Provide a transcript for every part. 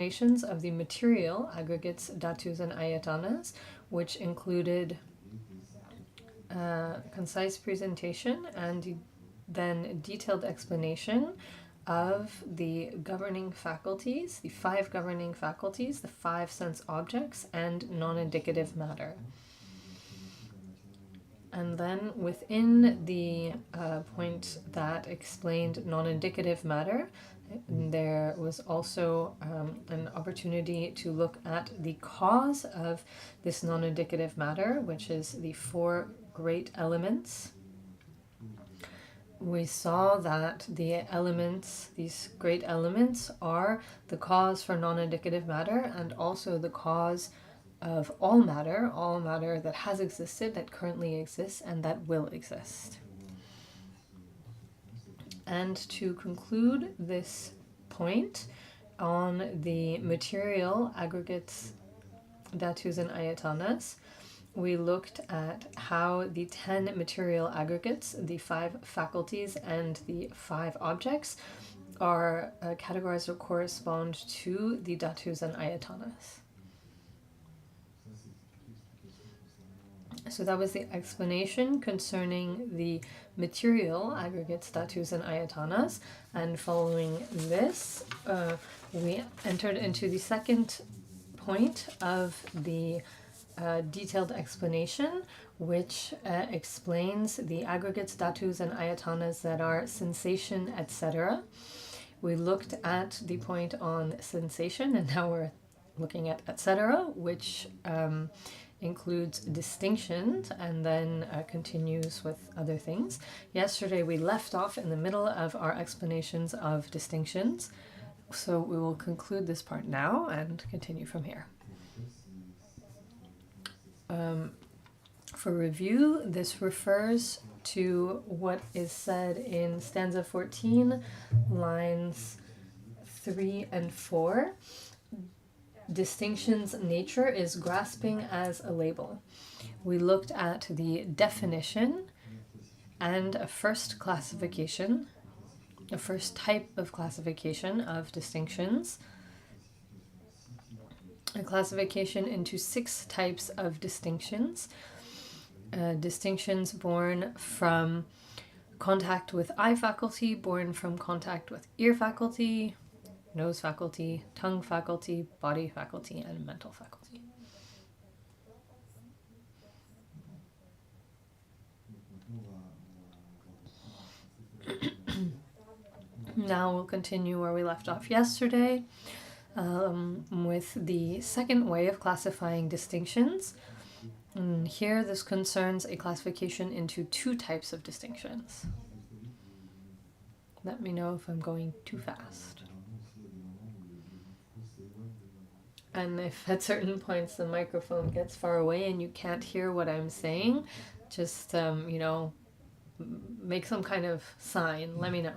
explanations of the material aggregates, dhatus, and ayatanas, which included concise presentation and then detailed explanation of the governing faculties, the 5 governing faculties, the 5 sense objects, and non-indicative matter. And then within the point that explained non-indicative matter, there was also an opportunity to look at the cause of this non-indicative matter, which is the 4 great elements. We saw that the elements, these great elements, are the cause for non-indicative matter and also the cause of all matter that has existed, that currently exists, and that will exist. And to conclude this point on the material aggregates, dhatus, and ayatanas, we looked at how the 10 material aggregates, the 5 faculties, and the 5 objects are categorized or correspond to the dhatus and ayatanas. So that was the explanation concerning the material aggregates, dhatus, and ayatanas. And following this, we entered into the second point of the detailed explanation, which explains the aggregates, dhatus, and ayatanas that are sensation, etc. We looked at the point on sensation, and now we're looking at etc., which includes distinctions and then continues with other things. Yesterday we left off in the middle of our explanations of distinctions, so we will conclude this part now and continue from here. For review, this refers to what is said in stanza 14, lines 3 and 4. Distinction's nature is grasping as a label. We looked at the definition and a first classification, a first type of classification of distinctions, a classification into 6 types of distinctions. Distinctions born from contact with eye faculty, born from contact with ear faculty, nose faculty, tongue faculty, body faculty, and mental faculty. Now we'll continue where we left off yesterday with the second way of classifying distinctions. And here this concerns a classification into 2 types of distinctions. Let me know if I'm going too fast. And if at certain points the microphone gets far away and you can't hear what I'm saying, just, make some kind of sign. Let me know.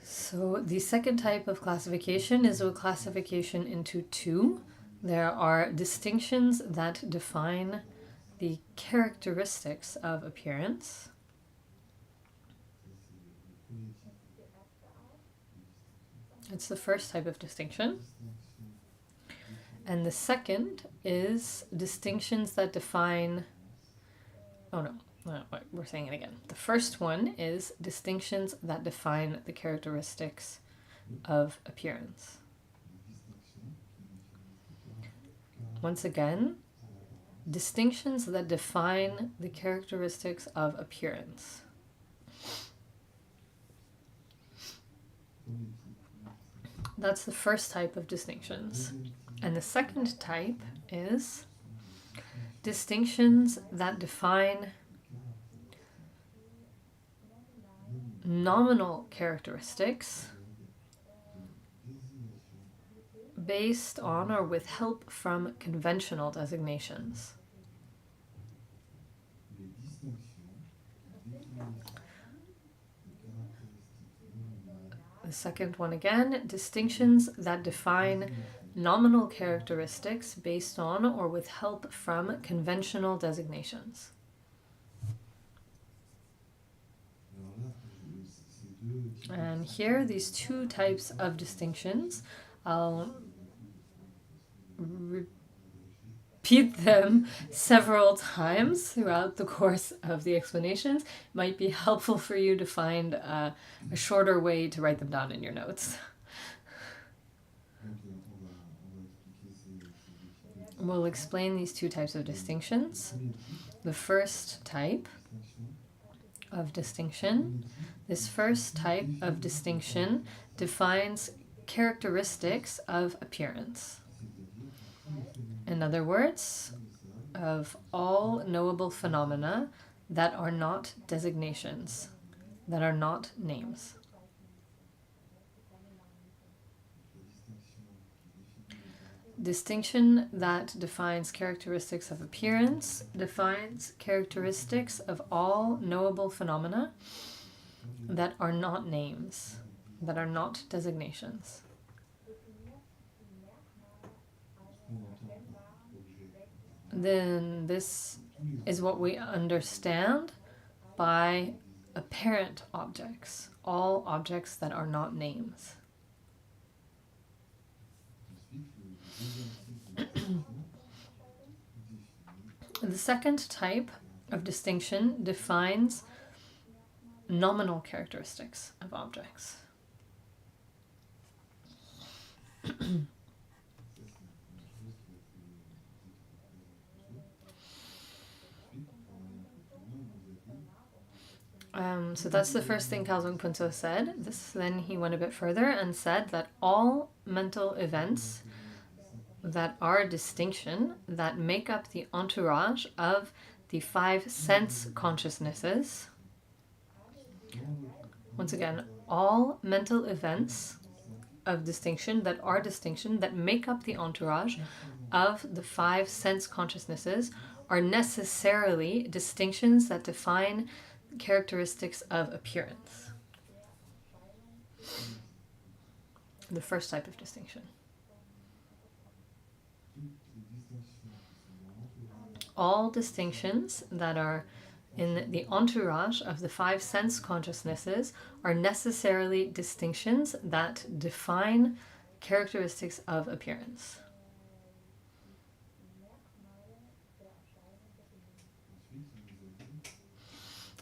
So the second type of classification is a classification into 2. There are distinctions that define the characteristics of appearance. It's the first type of distinction. And the second is distinctions that define... we're saying it again. The first one is distinctions that define the characteristics of appearance. Once again, distinctions that define the characteristics of appearance. That's the first type of distinctions. And the second type is distinctions that define nominal characteristics based on or with help from conventional designations. The second one again, distinctions that define nominal characteristics based on or with help from conventional designations. And here, these two types of distinctions, I'll repeat them several times throughout the course of the explanations. It might be helpful for you to find a shorter way to write them down in your notes. We'll explain these two types of distinctions. The first type of distinction, this first type of distinction defines characteristics of appearance. In other words, of all knowable phenomena that are not designations, that are not names. Distinction that defines characteristics of appearance defines characteristics of all knowable phenomena that are not names, that are not designations. Then this is what we understand by apparent objects, all objects that are not names. The second type of distinction defines nominal characteristics of objects. So that's the first thing Khelzang Puntso said. Then he went a bit further and said that all mental events that are distinction, that make up the entourage of the five sense consciousnesses. Once again, all mental events of distinction that are distinction, that make up the entourage of the five sense consciousnesses, are necessarily distinctions that define characteristics of appearance. The first type of distinction. All distinctions that are in the entourage of the five sense consciousnesses are necessarily distinctions that define characteristics of appearance.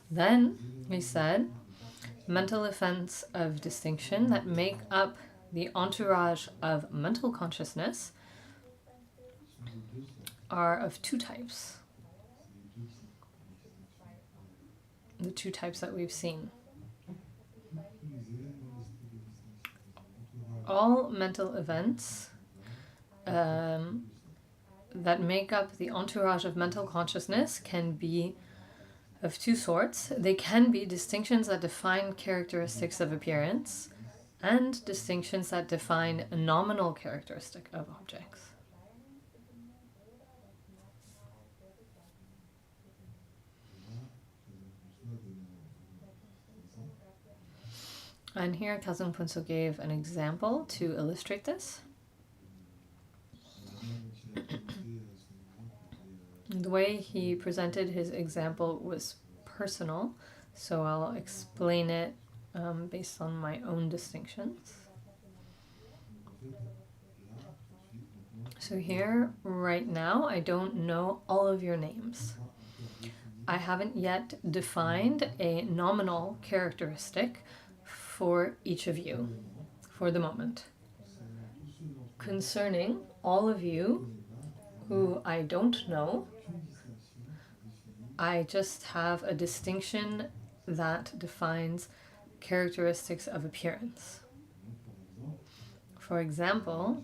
Then we said mental events of distinction that make up the entourage of mental consciousness are of two types. The two types that we've seen. All mental events that make up the entourage of mental consciousness can be of two sorts. They can be distinctions that define characteristics of appearance and distinctions that define a nominal characteristic of objects. And here Khelzang Puntso gave an example to illustrate this. The way he presented his example was personal, so I'll explain it based on my own distinctions. So here, right now, I don't know all of your names. I haven't yet defined a nominal characteristic for each of you, for the moment. Concerning all of you who I don't know, I just have a distinction that defines characteristics of appearance. For example,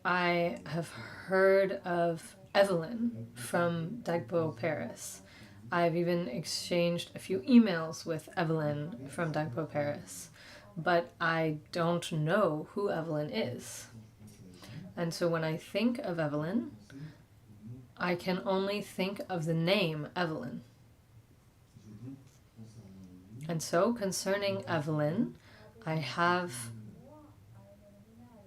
I have heard of Evelyn from Dhagpo, Paris. I've even exchanged a few emails with Evelyn from Dhagpo, Paris, but I don't know who Evelyn is. And so when I think of Evelyn, I can only think of the name Evelyn. And so concerning Evelyn, I have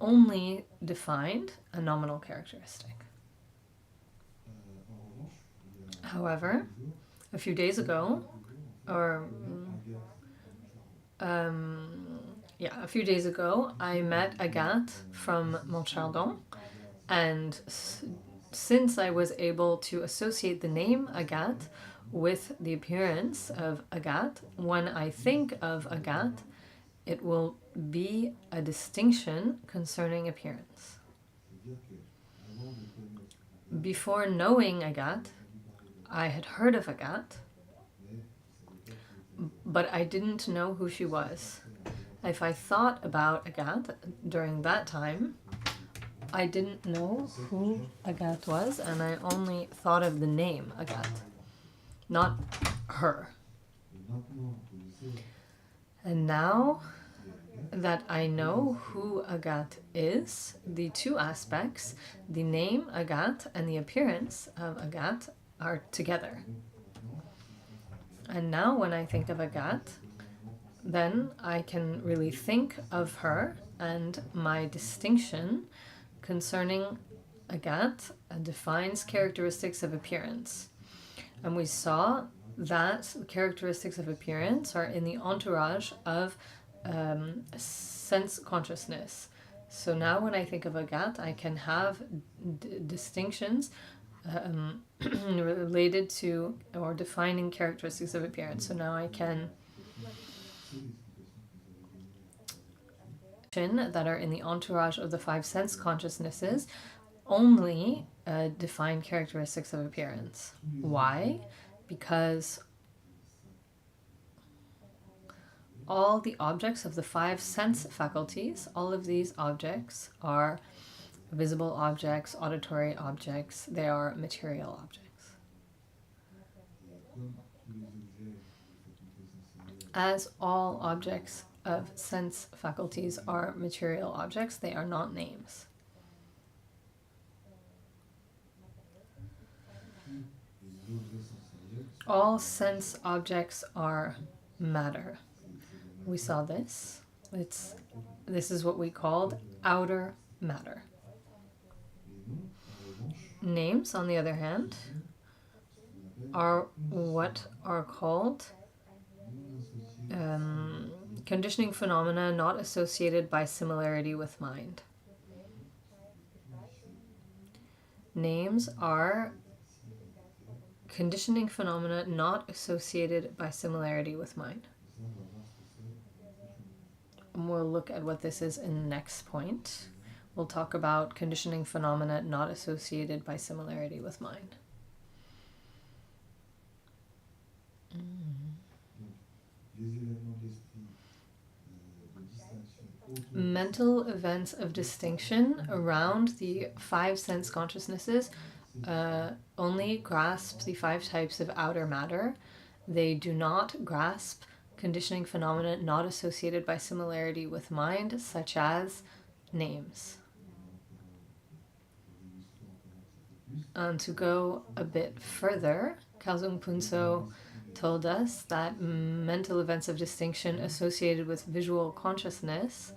only defined a nominal characteristic. However, a few days ago, a few days ago, I met Agathe from Montchardon, and since I was able to associate the name Agathe with the appearance of Agathe, when I think of Agathe, it will be a distinction concerning appearance. Before knowing Agathe, I had heard of Agathe, but I didn't know who she was. If I thought about Agathe during that time, I didn't know who Agathe was, and I only thought of the name Agathe, not her. And now that I know who Agathe is, the two aspects, the name Agathe and the appearance of Agathe, are together. And now when I think of Agathe, then I can really think of her, and my distinction concerning Agathe defines characteristics of appearance. And we saw that characteristics of appearance are in the entourage of sense consciousness. So now when I think of Agathe, I can have distinctions related to or defining characteristics of appearance. So now I can that are in the entourage of the five sense consciousnesses only define characteristics of appearance. Why? Because all the objects of the five sense faculties, all of these objects are visible objects, auditory objects, they are material objects. As all objects of sense faculties are material objects, they are not names. All sense objects are matter. We saw this. This is what we called outer matter. Names, on the other hand, are what are called conditioning phenomena not associated by similarity with mind. Names are conditioning phenomena not associated by similarity with mind. And we'll look at what this is in the next point. We'll talk about conditioning phenomena not associated by similarity with mind. Mental events of distinction around the five sense consciousnesses only grasp the five types of outer matter. They do not grasp conditioning phenomena not associated by similarity with mind, such as names. And to go a bit further, Khelzang Puntso told us that mental events of distinction associated with visual consciousness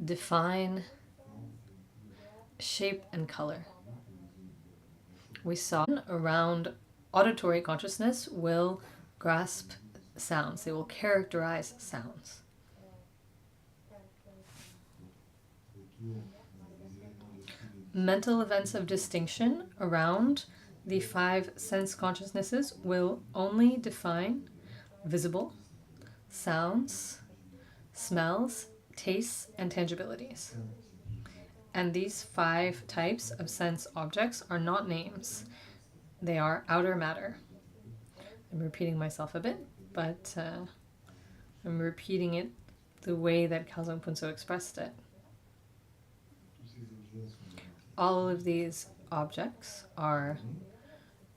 define shape and color. We saw around auditory consciousness will grasp sounds. They will characterize sounds. Mental events of distinction around the five sense consciousnesses will only define visible, sounds, smells, tastes, and tangibilities. And these five types of sense objects are not names. They are outer matter. I'm repeating myself a bit, but I'm repeating it the way that Khelzang Puntso expressed it. All of these objects are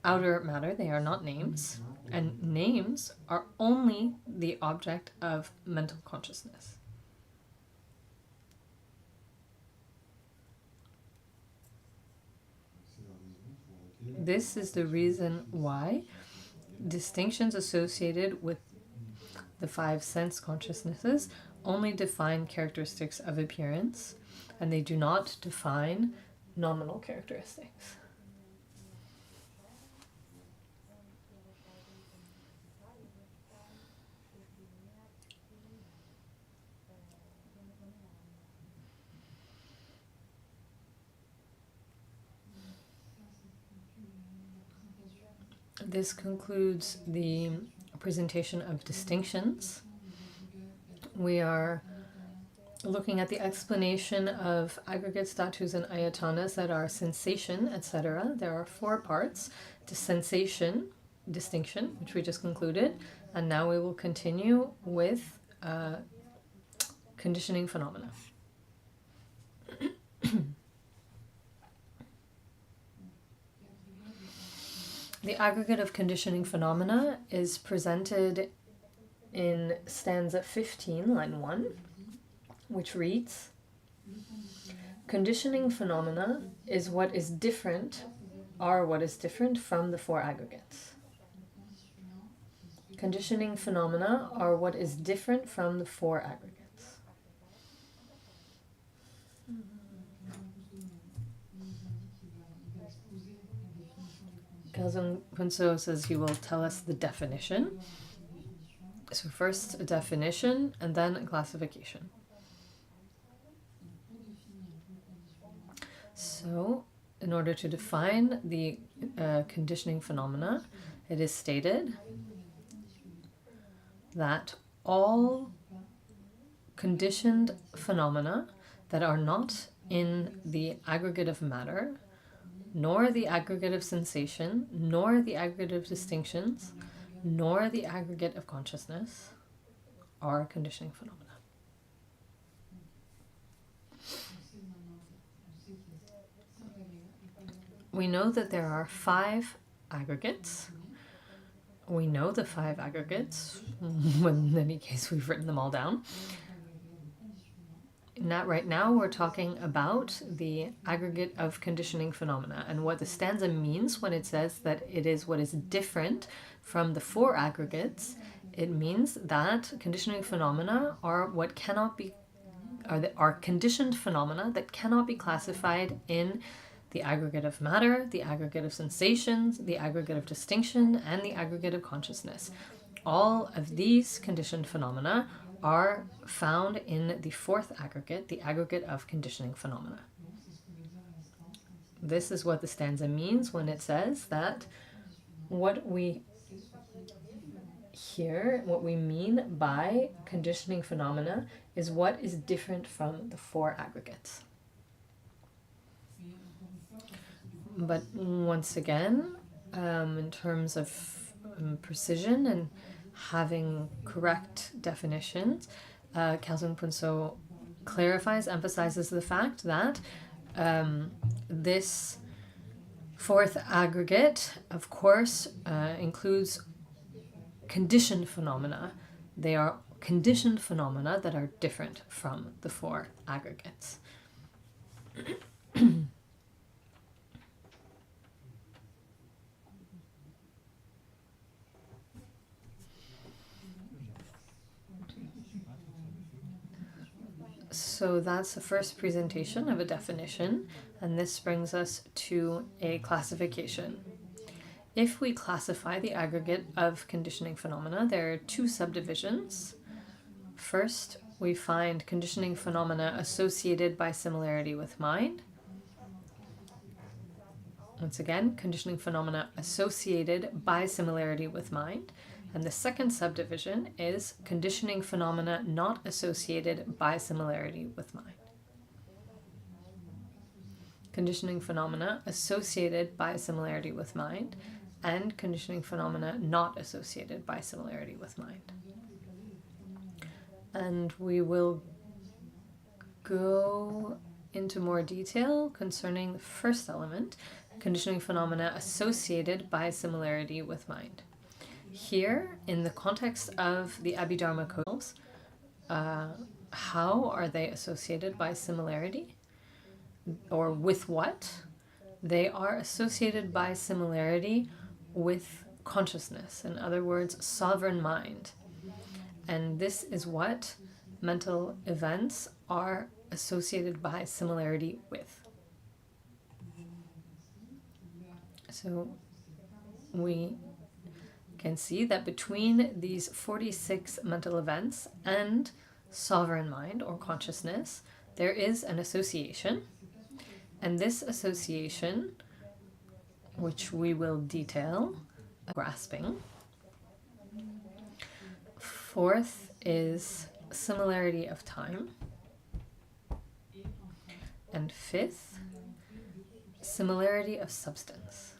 outer matter, they are not names, and names are only the object of mental consciousness. This is the reason why distinctions associated with the five sense consciousnesses only define characteristics of appearance, and they do not define nominal characteristics. This concludes the presentation of distinctions. We are looking at the explanation of aggregates, dhatus, and ayatanas that are sensation, etc. There are 4 parts to sensation, distinction, which we just concluded, and now we will continue with conditioning phenomena. The aggregate of conditioning phenomena is presented in stanza 15, line 1, which reads, conditioning phenomena is what is different, are what is different from the 4 aggregates. Conditioning phenomena are what is different from the 4 aggregates. Khelzang Puntso says he will tell us the definition. So first a definition and then a classification. So in order to define the conditioning phenomena, it is stated that all conditioned phenomena that are not in the aggregate of matter, nor the aggregate of sensation, nor the aggregate of distinctions, nor the aggregate of consciousness, are conditioning phenomena. We know that there are 5 aggregates. We know the 5 aggregates. In any case, we've written them all down. Right now we're talking about the aggregate of conditioning phenomena, and what the stanza means when it says that it is what is different from the 4 aggregates. It means that conditioning phenomena are what cannot be, are conditioned phenomena that cannot be classified in the aggregate of matter, the aggregate of sensations, the aggregate of distinction, and the aggregate of consciousness. All of these conditioned phenomena are found in the 4th aggregate, the aggregate of conditioning phenomena. This is what the stanza means when it says that what we mean by conditioning phenomena is what is different from the 4 aggregates. But once again, in terms of precision and having correct definitions, Khelzang Puntso clarifies, emphasizes the fact that this 4th aggregate, of course, includes conditioned phenomena. They are conditioned phenomena that are different from the 4 aggregates. So that's the first presentation of a definition, and this brings us to a classification. If we classify the aggregate of conditioning phenomena, there are 2 subdivisions. First, we find conditioning phenomena associated by similarity with mind. Once again, conditioning phenomena associated by similarity with mind. And the second subdivision is conditioning phenomena not associated by similarity with mind. Conditioning phenomena associated by similarity with mind, and conditioning phenomena not associated by similarity with mind. And we will go into more detail concerning the first element, conditioning phenomena associated by similarity with mind. Here, in the context of the Abhidharmakosha, how are they associated by similarity? Or with what? They are associated by similarity with consciousness, in other words, sovereign mind. And this is what mental events are associated by similarity with. So we can see that between these 46 mental events and sovereign mind or consciousness, there is an association. And this association, which we will detail, grasping. Fourth is similarity of time. And fifth, similarity of substance.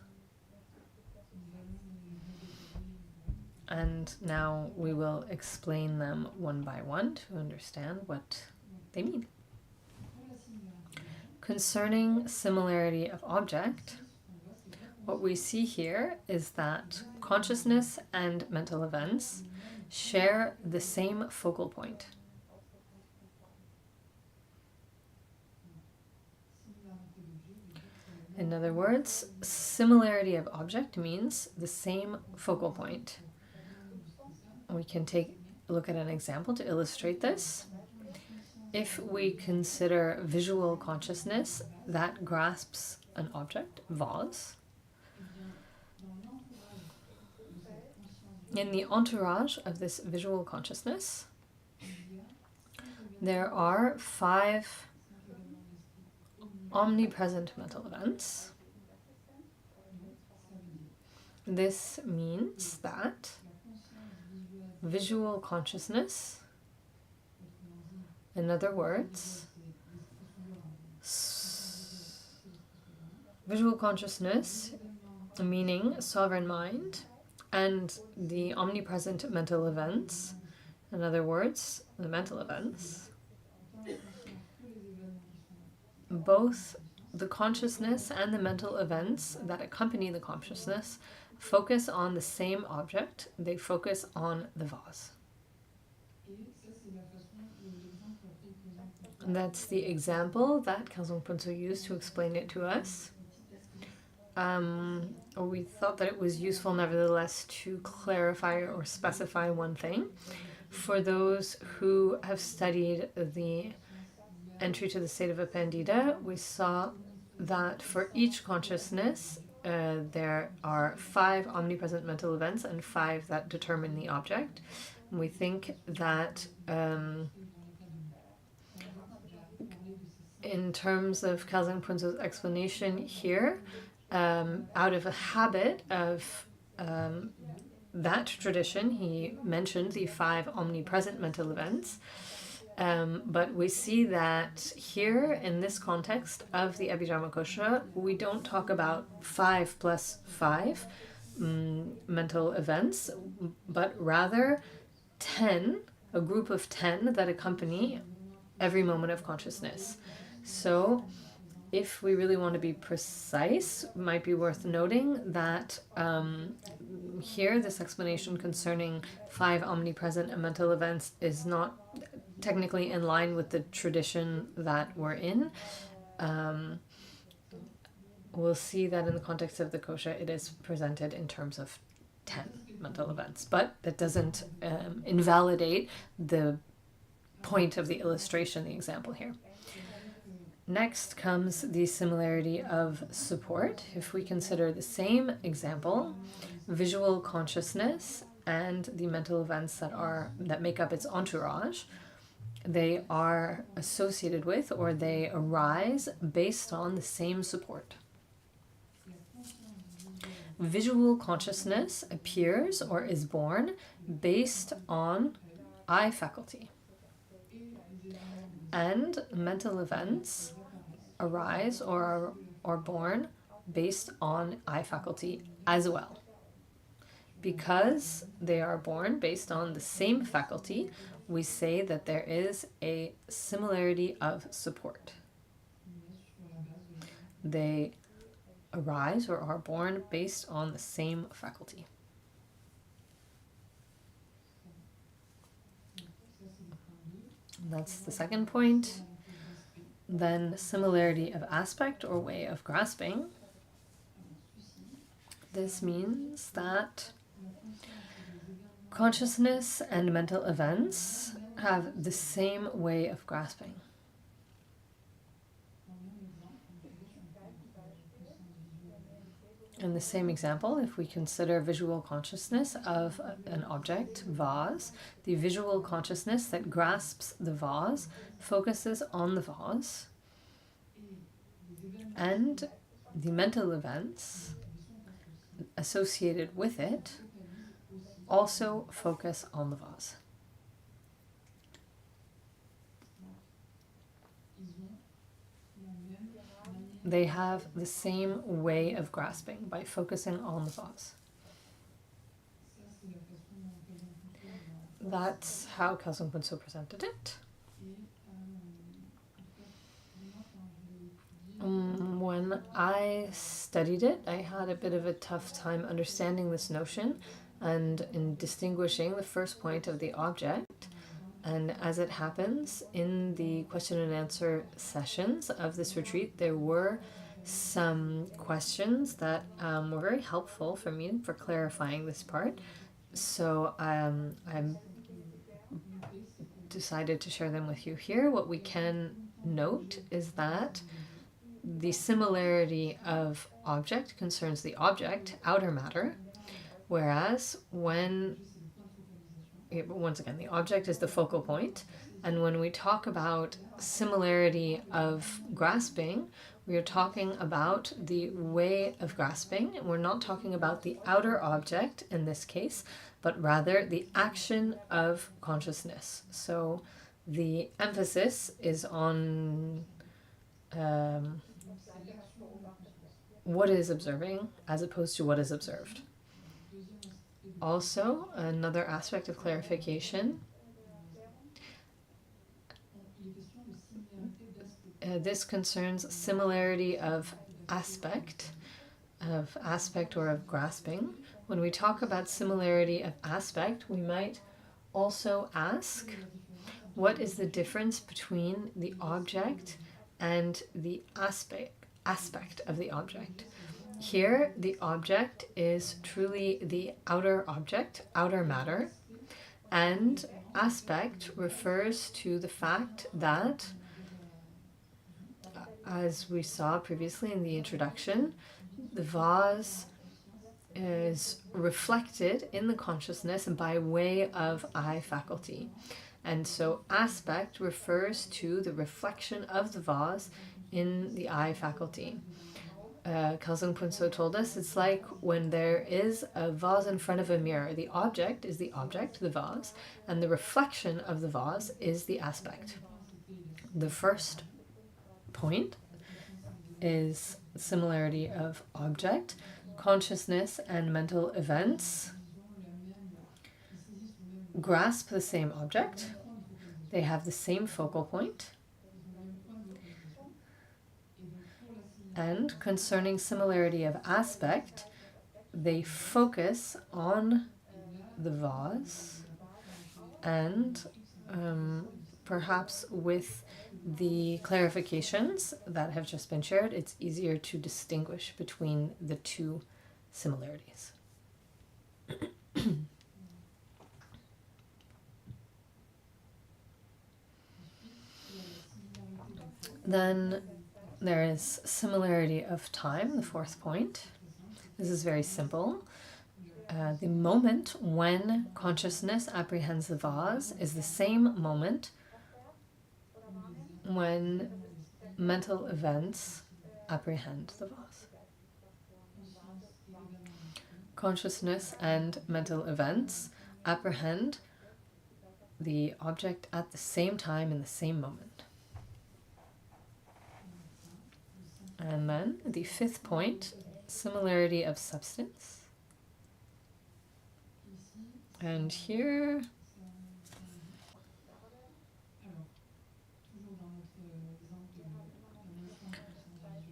And now we will explain them one by one to understand what they mean. Concerning similarity of object, what we see here is that consciousness and mental events share the same focal point. In other words, similarity of object means the same focal point. We can take a look at an example to illustrate this. If we consider visual consciousness that grasps an object, vase, in the entourage of this visual consciousness, there are 5 omnipresent mental events. This means that visual consciousness, in other words, visual consciousness, meaning sovereign mind, and the omnipresent mental events, in other words, the mental events, both the consciousness and the mental events that accompany the consciousness focus on the same object. They focus on the vase. And that's the example that Khelzang Puntso used to explain it to us. We thought that it was useful, nevertheless, to clarify or specify one thing. For those who have studied the entry to the state of a Pandita, we saw that for each consciousness, there are 5 omnipresent mental events and 5 that determine the object. And we think that in terms of Khelzang Puntso's explanation here, out of a habit of that tradition, he mentioned the 5 omnipresent mental events. But we see that here, in this context of the Abhidharmakosha, we don't talk about 5 plus 5 mental events, but rather 10, a group of 10 that accompany every moment of consciousness. So if we really want to be precise, it might be worth noting that here, this explanation concerning 5 omnipresent mental events is not technically in line with the tradition that we're in. We'll see that in the context of the kosha, it is presented in terms of 10 mental events, but that doesn't invalidate the point of the illustration, the example here. Next comes the similarity of support. If we consider the same example, visual consciousness and the mental events that make up its entourage, they are associated with, or they arise based on, the same support. Visual consciousness appears or is born based on eye faculty. And mental events arise or are born based on eye faculty as well. Because they are born based on the same faculty, we say that there is a similarity of support. They arise or are born based on the same faculty. That's the second point. Then similarity of aspect or way of grasping. This means that consciousness and mental events have the same way of grasping. In the same example, if we consider visual consciousness of an object, vase, the visual consciousness that grasps the vase focuses on the vase, and the mental events associated with it also focus on the vase. They have the same way of grasping by focusing on the vase. That's how Khelzang Puntso presented it. When I studied it, I had a bit of a tough time understanding this notion and in distinguishing the first point of the object. And as it happens, in the question and answer sessions of this retreat, there were some questions that were very helpful for me for clarifying this part. So I decided to share them with you here. What we can note is that the similarity of object concerns the object, outer matter, whereas once again, the object is the focal point, and when we talk about similarity of grasping, we are talking about the way of grasping. We're not talking about the outer object in this case, but rather the action of consciousness. So the emphasis is on what is observing as opposed to what is observed. Also, another aspect of clarification, this concerns similarity of aspect or of grasping. When we talk about similarity of aspect, we might also ask, what is the difference between the object and the aspect of the object? Here, the object is truly the outer object, outer matter, and aspect refers to the fact that, as we saw previously in the introduction, the vase is reflected in the consciousness by way of eye faculty. And so aspect refers to the reflection of the vase in the eye faculty. Khelzang Puntso told us it's like when there is a vase in front of a mirror. The object is the object, the vase, and the reflection of the vase is the aspect. The first point is similarity of object. Consciousness and mental events grasp the same object. They have the same focal point. And concerning similarity of aspect, they focus on the vase, and perhaps with the clarifications that have just been shared, it's easier to distinguish between the two similarities. Then there is similarity of time, the fourth point. This is very simple. The moment when consciousness apprehends the vase is the same moment when mental events apprehend the vase. Consciousness and mental events apprehend the object at the same time in the same moment. And then the fifth point, similarity of substance. And here,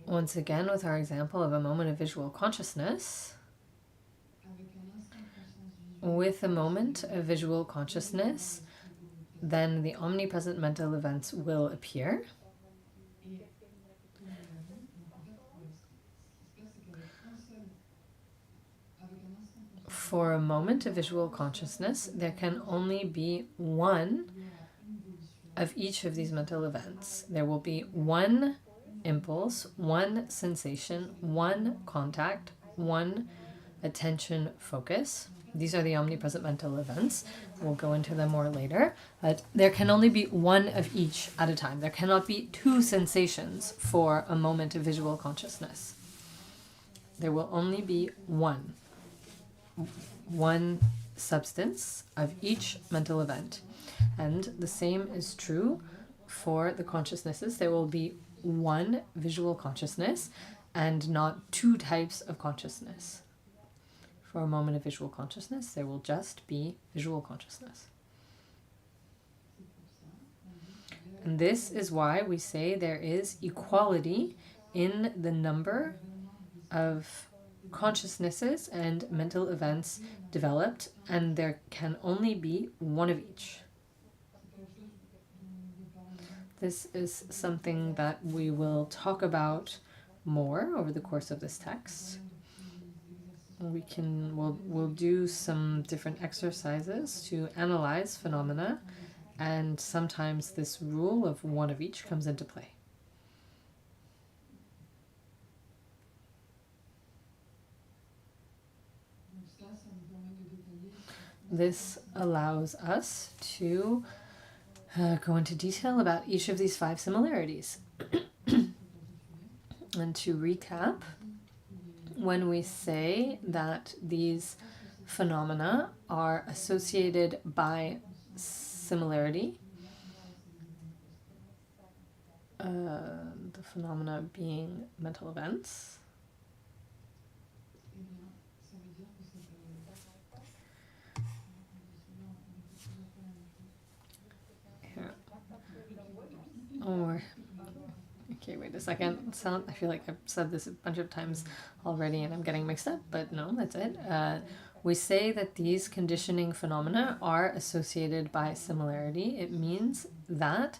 once again with our example of a moment of visual consciousness, with a moment of visual consciousness, then the omnipresent mental events will appear. For a moment of visual consciousness, there can only be one of each of these mental events, there will be one impulse, one sensation, one contact, one attention focus. These are the omnipresent mental events. We'll go into them more later. But there can only be one of each at a time. There cannot be two sensations for a moment of visual consciousness. There will only be one substance of each mental event. And the same is true for the consciousnesses. There will be one visual consciousness and not two types of consciousness. For a moment of visual consciousness, there will just be visual consciousness. And this is why we say there is equality in the number of consciousnesses and mental events developed, and there can only be one of each. This is something that we will talk about more over the course of this text. We'll do some different exercises to analyze phenomena, and sometimes this rule of one of each comes into play. This allows us to go into detail about each of these 5 similarities. And to recap, when we say that these phenomena are associated by similarity, the phenomena being mental events, okay, wait a second. I feel like I've said this a bunch of times already and I'm getting mixed up, but no, that's it. We say that these conditioning phenomena are associated by similarity. It means that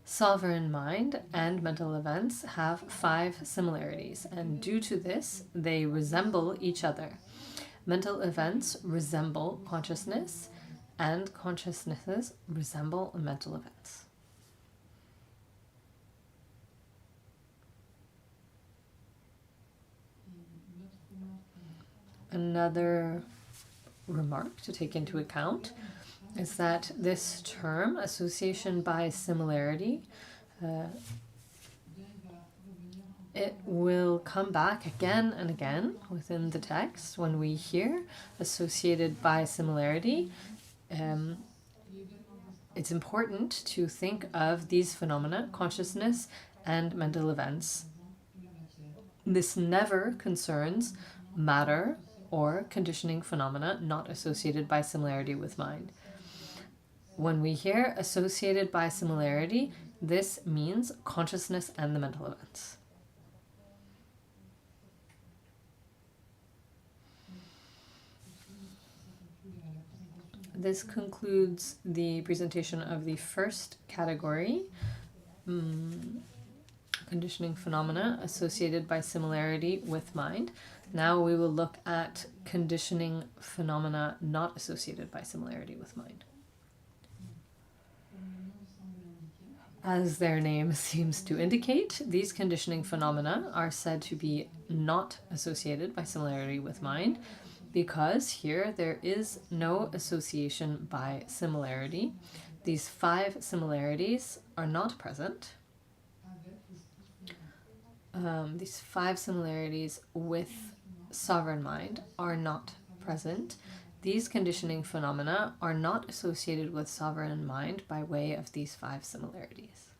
sovereign mind and mental events have 5 similarities, and due to this, they resemble each other. Mental events resemble consciousness, and consciousnesses resemble mental events. Another remark to take into account is that this term, association by similarity, it will come back again and again within the text. When we hear associated by similarity, it's important to think of these phenomena, consciousness and mental events. This never concerns matter or conditioning phenomena not associated by similarity with mind. When we hear associated by similarity, this means consciousness and the mental events. This concludes the presentation of the first category, conditioning phenomena associated by similarity with mind. Now we will look at conditioning phenomena not associated by similarity with mind. As their name seems to indicate, these conditioning phenomena are said to be not associated by similarity with mind, because here there is no association by similarity. These 5 similarities are not present. These 5 similarities with sovereign mind are not present. These conditioning phenomena are not associated with sovereign mind by way of these 5 similarities.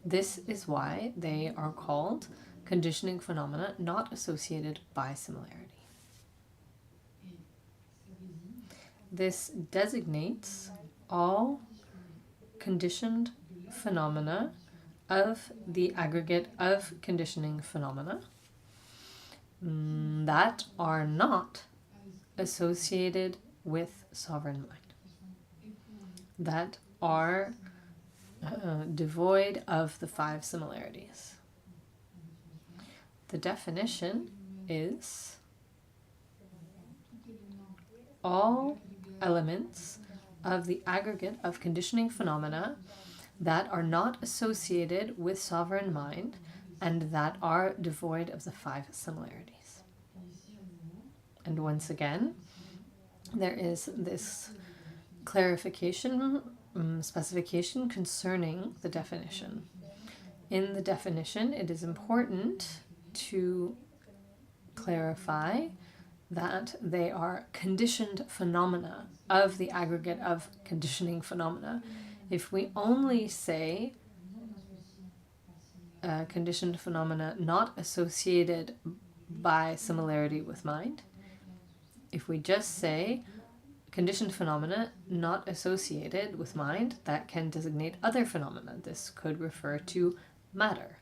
This is why they are called conditioning phenomena not associated by similarity. This designates all conditioned phenomena of the aggregate of conditioning phenomena that are not associated with sovereign mind, that are devoid of the 5 similarities. The definition is all elements of the aggregate of conditioning phenomena that are not associated with sovereign mind and that are devoid of the 5 similarities. And once again, there is this clarification, specification concerning the definition. In the definition, it is important to clarify that they are conditioned phenomena of the aggregate of conditioning phenomena. If we only say conditioned phenomena not associated by similarity with mind, if we just say conditioned phenomena not associated with mind, that can designate other phenomena. This could refer to matter.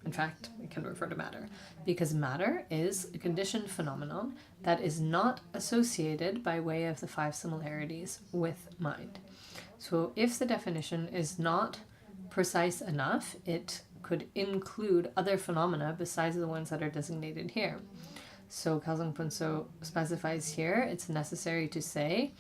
In fact, it can refer to matter, because matter is a conditioned phenomenon that is not associated by way of the 5 similarities with mind. So if the definition is not precise enough, it could include other phenomena besides the ones that are designated here. So Khelzang Puntso specifies here, it's necessary to say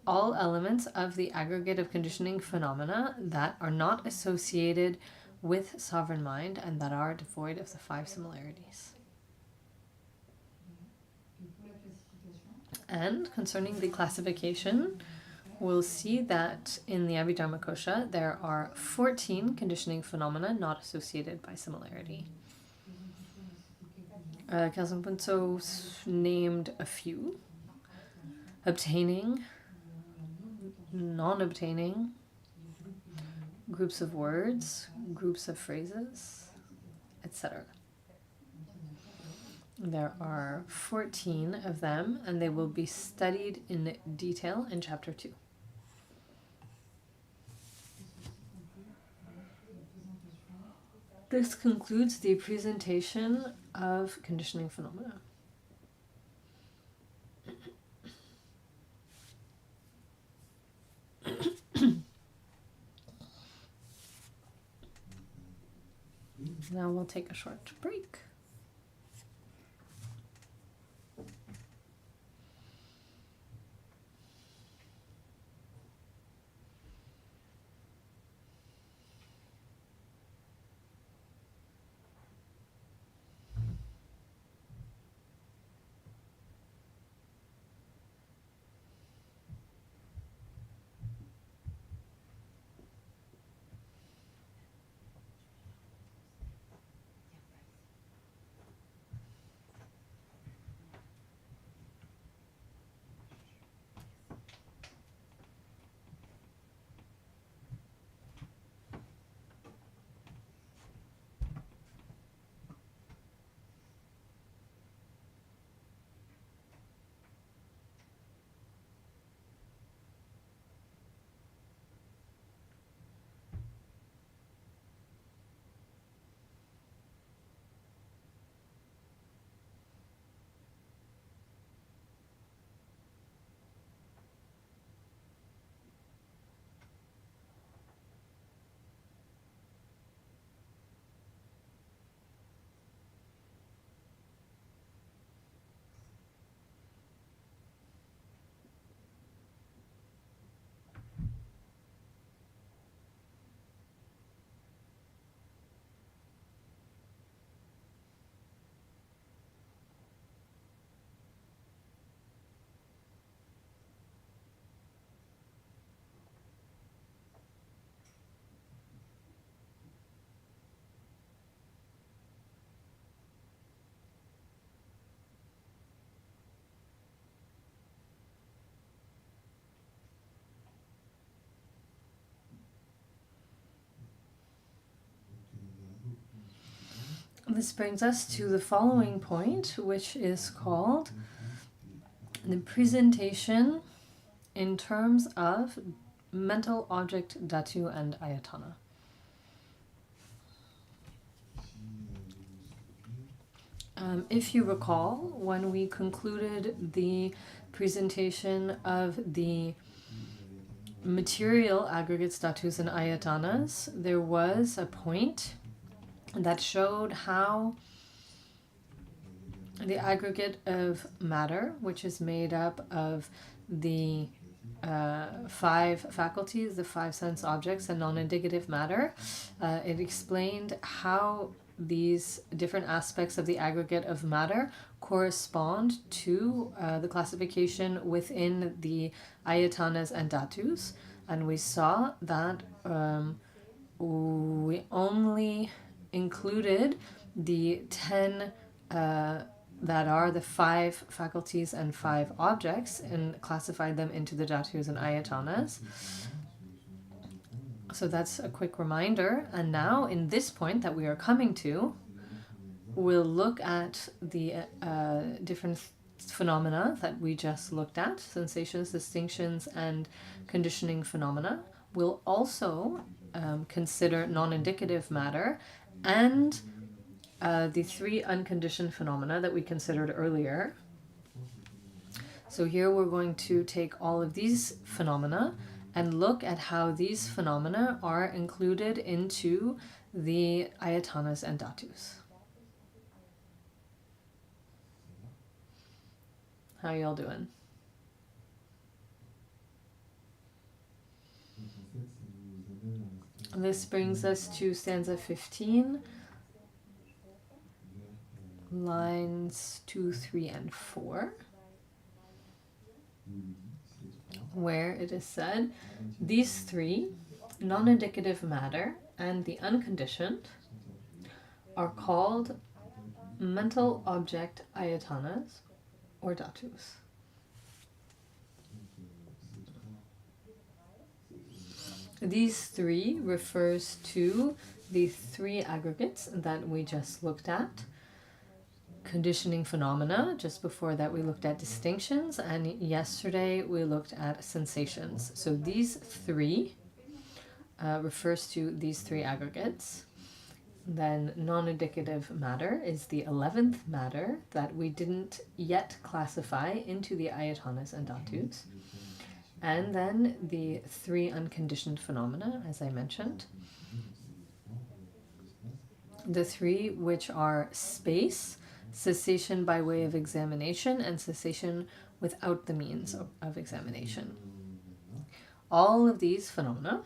all elements of the aggregate of conditioning phenomena that are not associated with sovereign mind and that are devoid of the 5 similarities. And concerning the classification, we'll see that in the Abhidharmakosha there are 14 conditioning phenomena not associated by similarity. Khelzang Puntso named a few: obtaining, non-obtaining, groups of words, groups of phrases, etc. There are 14 of them, and they will be studied in detail in Chapter 2. This concludes the presentation of conditioning phenomena. Now we'll take a short break. This brings us to the following point, which is called the presentation in terms of mental object, dhatu, and ayatana. If you recall, when we concluded the presentation of the material aggregates, dhatus, and ayatanas, there was a point that showed how the aggregate of matter, which is made up of the five faculties, the five sense objects, and non-indicative matter. It explained how these different aspects of the aggregate of matter correspond to the classification within the ayatanas and dhatus. And we saw that we only included the 10 that are the five faculties and five objects and classified them into the dhatus and ayatanas. So that's a quick reminder. And now in this point that we are coming to, we'll look at the different phenomena that we just looked at, sensations, distinctions, and conditioning phenomena. We'll also consider non-indicative matter and the three unconditioned phenomena that we considered earlier. So here we're going to take all of these phenomena and look at how these phenomena are included into the ayatanas and dhatus. How y'all doing? This brings us to stanza 15. Lines 2, 3, and 4, where it is said, these three, non-indicative matter and the unconditioned, are called mental object ayatanas or dhatus. These three refers to the three aggregates that we just looked at. Conditioning phenomena. Just before that we looked at distinctions, and yesterday we looked at sensations. So these three refers to these three aggregates. Then non-indicative matter is the 11th matter that we didn't yet classify into the ayatanas and dhatus. And then the three unconditioned phenomena, as I mentioned. The three which are space, cessation by way of examination, and cessation without the means of examination. All of these phenomena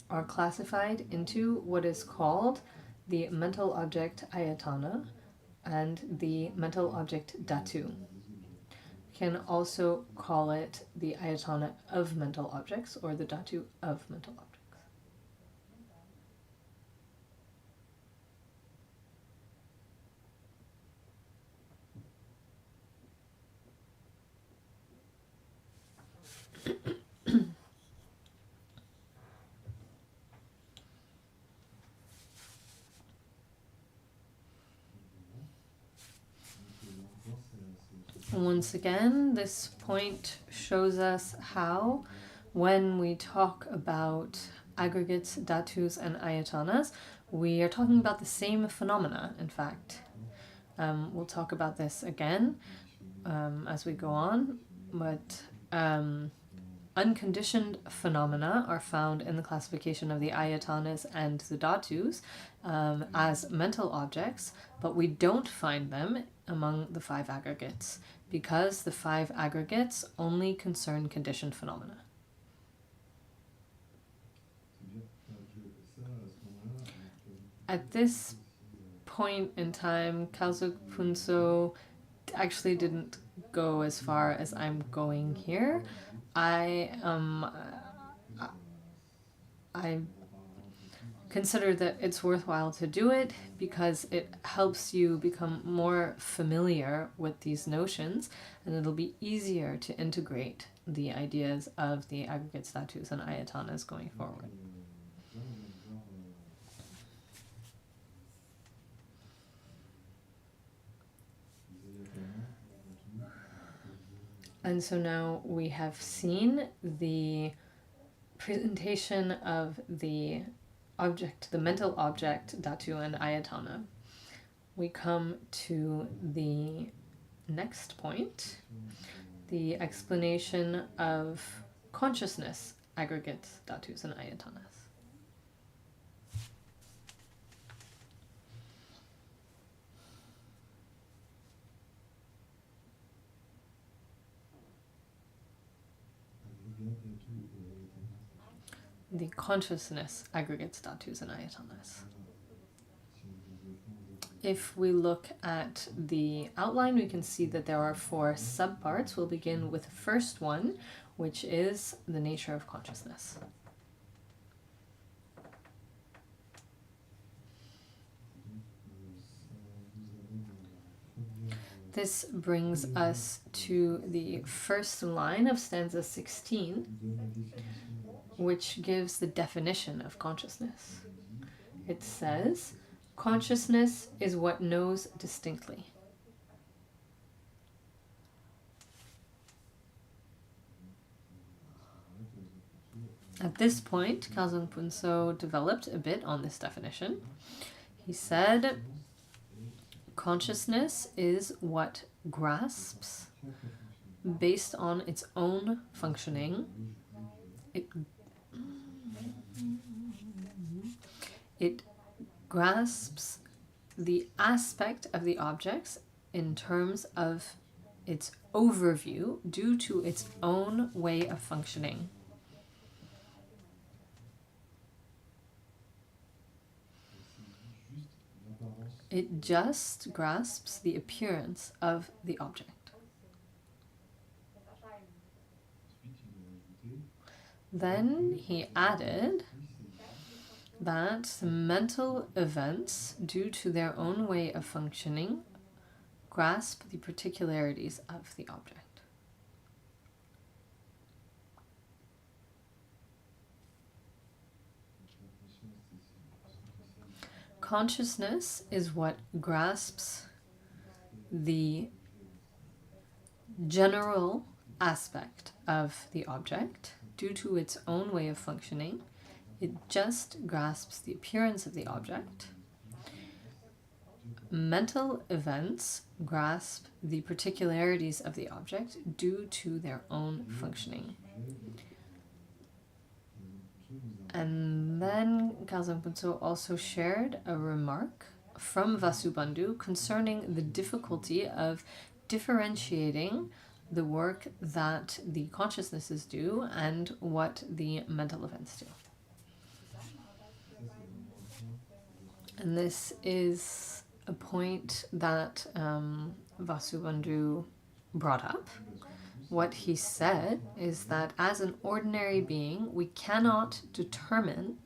are classified into what is called the mental object ayatana and the mental object dhatu. We can also call it the ayatana of mental objects or the dhatu of mental objects. Once again, this point shows us how, when we talk about aggregates, dhatus, and ayatanas, we are talking about the same phenomena, in fact. We'll talk about this again as we go on, but unconditioned phenomena are found in the classification of the ayatanas and the dhatus as mental objects, but we don't find them among the five aggregates, because the five aggregates only concern conditioned phenomena. At this point in time, Khelzang Puntso actually didn't go as far as I'm going here. I consider that it's worthwhile to do it because it helps you become more familiar with these notions, and it'll be easier to integrate the ideas of the aggregates, dhatus, and ayatanas going forward. And so now we have seen the presentation of the object, the mental object, dhatu and ayatana. We come to the next point, the explanation of consciousness, aggregates, dhatus, and ayatanas. the consciousness aggregate status and ayatanas. If we look at the outline, we can see that there are 4 subparts. We'll begin with the first one, which is the nature of consciousness. This brings us to the first line of stanza 16, which gives the definition of consciousness. It says, consciousness is what knows distinctly. At this point, Khelzang Puntso developed a bit on this definition. He said, consciousness is what grasps, based on its own functioning, it grasps the aspect of the objects in terms of its overview due to its own way of functioning. It just grasps the appearance of the object. Then he added that mental events, due to their own way of functioning, grasp the particularities of the object. Consciousness is what grasps the general aspect of the object due to its own way of functioning. It just grasps the appearance of the object. Mental events grasp the particularities of the object due to their own functioning. And then Khelzang Puntso also shared a remark from Vasubandhu concerning the difficulty of differentiating the work that the consciousnesses do and what the mental events do. And this is a point that Vasubandhu brought up. What he said is that as an ordinary being, we cannot determine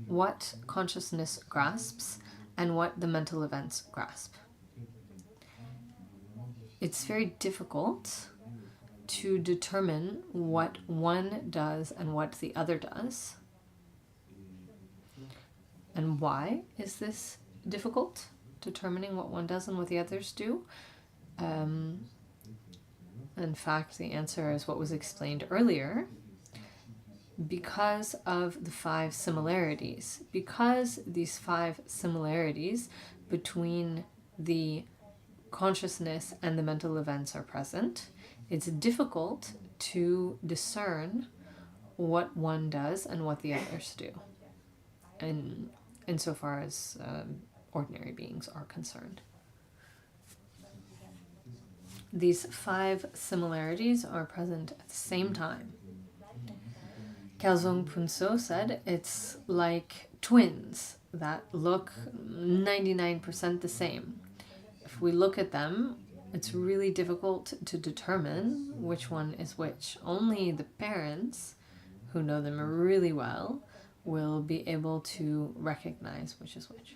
what consciousness grasps and what the mental events grasp. It's very difficult to determine what one does and what the other does. And why is this difficult, determining what one does and what the others do? In fact, the answer is what was explained earlier. Because of the 5 similarities. Because these 5 similarities between the consciousness and the mental events are present, it's difficult to discern what one does and what the others do, and insofar as ordinary beings are concerned. These 5 similarities are present at the same time. Khelzang Puntso said it's like twins that look 99% the same. If we look at them, it's really difficult to determine which one is which. Only the parents, who know them really well, will be able to recognize which is which.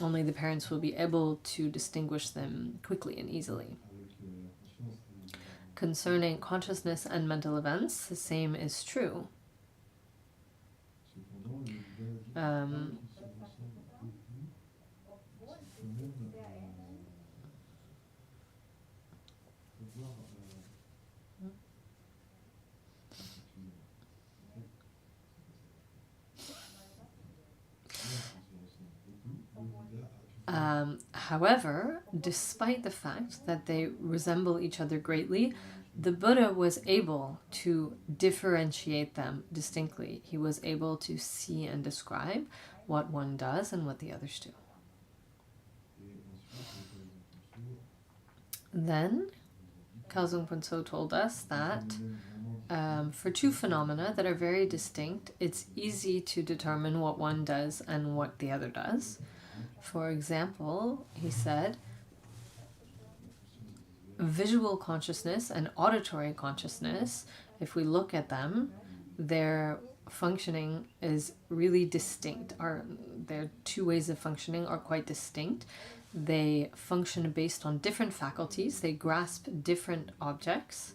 Only the parents will be able to distinguish them quickly and easily. Concerning consciousness and mental events, the same is true. However, despite the fact that they resemble each other greatly, the Buddha was able to differentiate them distinctly. He was able to see and describe what one does and what the others do. Then Khelzang Puntso told us that for two phenomena that are very distinct, it's easy to determine what one does and what the other does. For example, he said, visual consciousness and auditory consciousness, if we look at them, their functioning is really distinct. Their two ways of functioning are quite distinct. They function based on different faculties. They grasp different objects.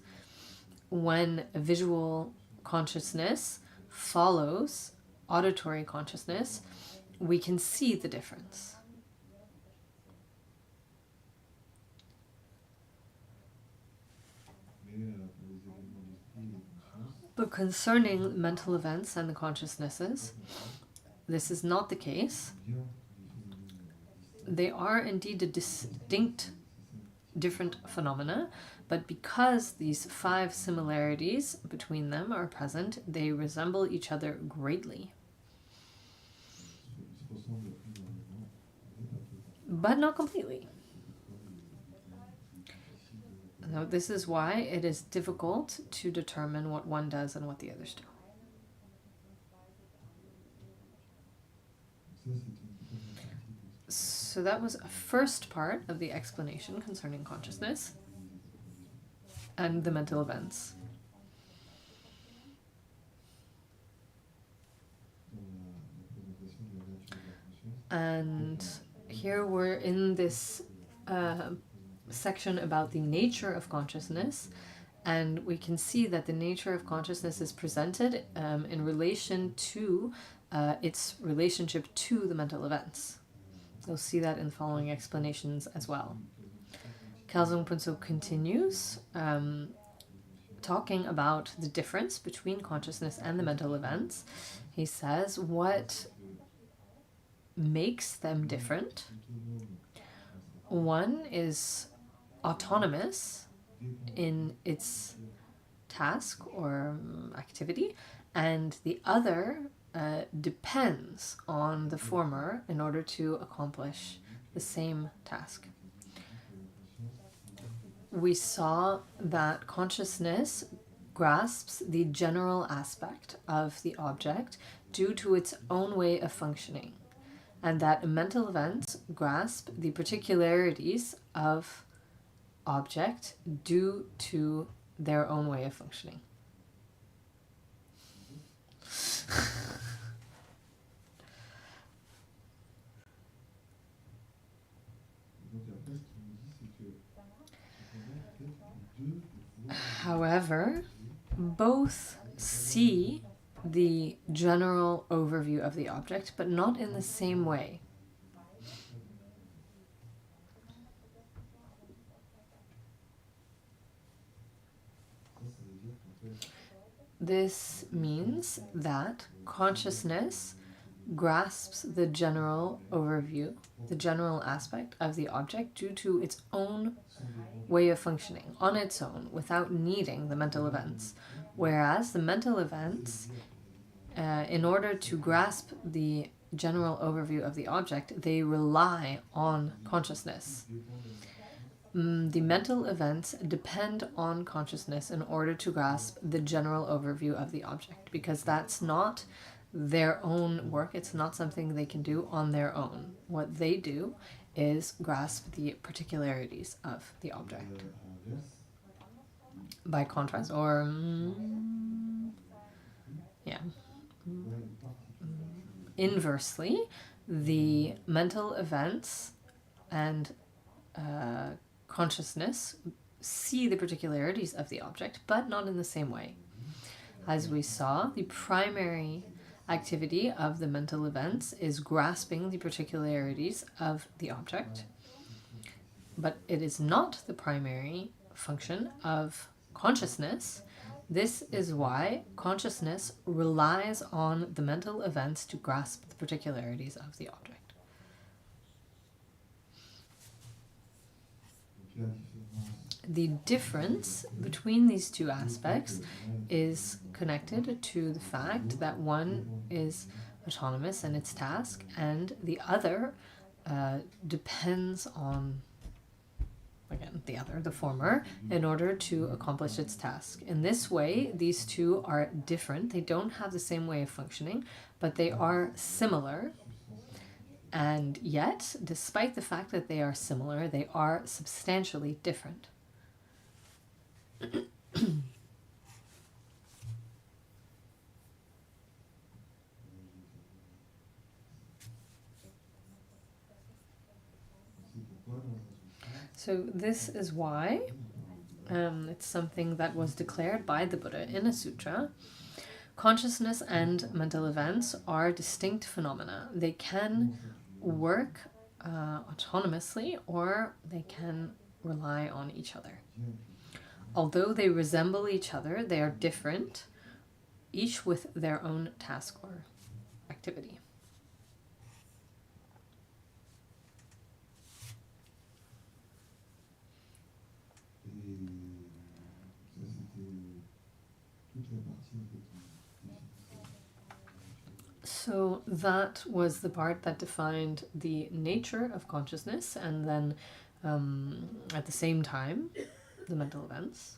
When visual consciousness follows auditory consciousness, we can see the difference. But concerning mental events and the consciousnesses, this is not the case. They are indeed a distinct, different phenomena, but because these 5 similarities between them are present, they resemble each other greatly. But not completely. Now, this is why it is difficult to determine what one does and what the others do. So that was a first part of the explanation concerning consciousness and the mental events. And here we're in this section about the nature of consciousness, and we can see that the nature of consciousness is presented in relation to its relationship to the mental events. You'll see that in the following explanations as well. Khelzang Puntso continues talking about the difference between consciousness and the mental events. He says what makes them different. One is autonomous in its task or activity, and the other depends on the former in order to accomplish the same task. We saw that consciousness grasps the general aspect of the object due to its own way of functioning, and that mental events grasp the particularities of object due to their own way of functioning. However, both see the general overview of the object, but not in the same way. This means that consciousness grasps the general overview, the general aspect of the object due to its own way of functioning, on its own, without needing the mental events. Whereas the mental events, in order to grasp the general overview of the object, they rely on consciousness. The mental events depend on consciousness in order to grasp the general overview of the object, because that's not their own work. It's not something they can do on their own. What they do is grasp the particularities of the object. By contrast, or inversely, the mental events and consciousness see the particularities of the object, but not in the same way. As we saw, the primary activity of the mental events is grasping the particularities of the object, but it is not the primary function of consciousness. This is why consciousness relies on the mental events to grasp the particularities of the object. The difference between these two aspects is connected to the fact that one is autonomous in its task and the other depends on again, the former, in order to accomplish its task. In this way, these two are different. They don't have the same way of functioning, but they are similar. And yet, despite the fact that they are similar, they are substantially different. So this is why it's something that was declared by the Buddha in a sutra. Consciousness and mental events are distinct phenomena. They can work autonomously, or they can rely on each other. Although they resemble each other, they are different, each with their own task or activity. So that was the part that defined the nature of consciousness, and then at the same time, the mental events.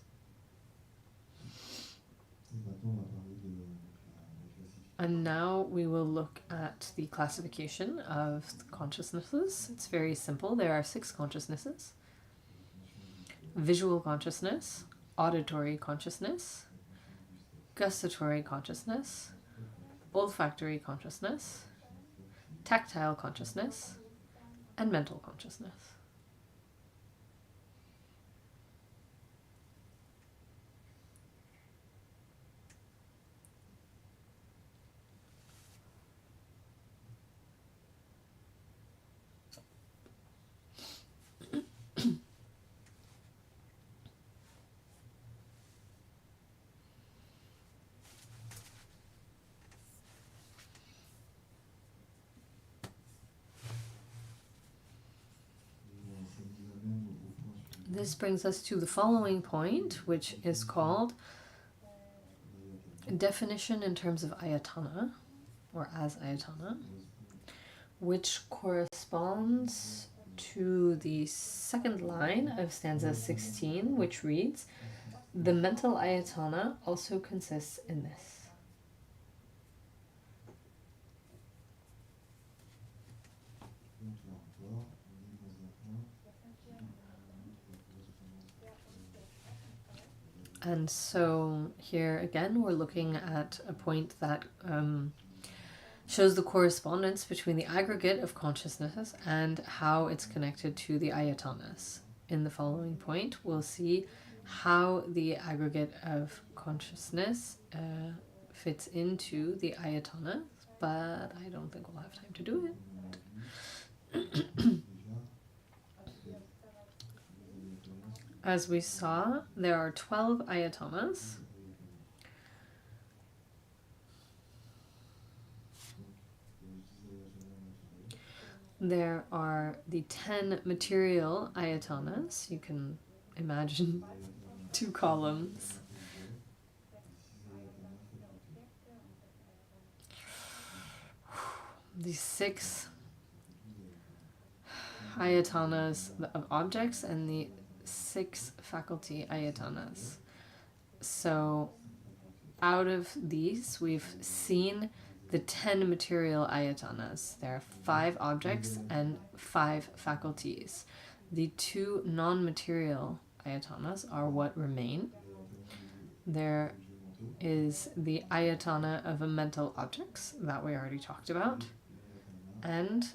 And now we will look at the classification of the consciousnesses. It's very simple. There are 6 consciousnesses: visual consciousness, auditory consciousness, gustatory consciousness, olfactory consciousness, tactile consciousness, and mental consciousness. This brings us to the following point, which is called definition in terms of ayatana, or as ayatana, which corresponds to the second line of stanza 16, which reads, "The mental ayatana also consists in this." And so here again, we're looking at a point that shows the correspondence between the aggregate of consciousness and how it's connected to the ayatanas. In the following point, we'll see how the aggregate of consciousness fits into the ayatanas, but I don't think we'll have time to do it. As we saw, there are 12 ayatanas. There are the 10 material ayatanas. You can imagine 2 columns. The 6 ayatanas of objects and the 6 faculty ayatanas. So out of these, we've seen the 10 material ayatanas. There are 5 objects and 5 faculties. The 2 non-material ayatanas are what remain. There is the ayatana of mental objects that we already talked about, and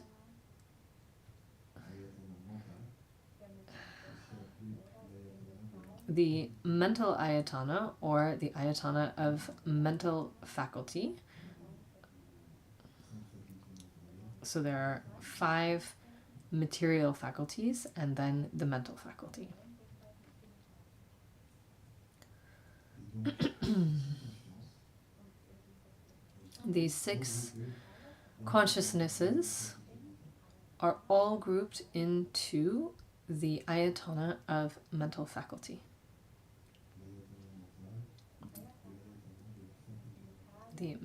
the mental ayatana, or the ayatana of mental faculty. So there are 5 material faculties and then the mental faculty. These 6 consciousnesses are all grouped into the ayatana of mental faculty. The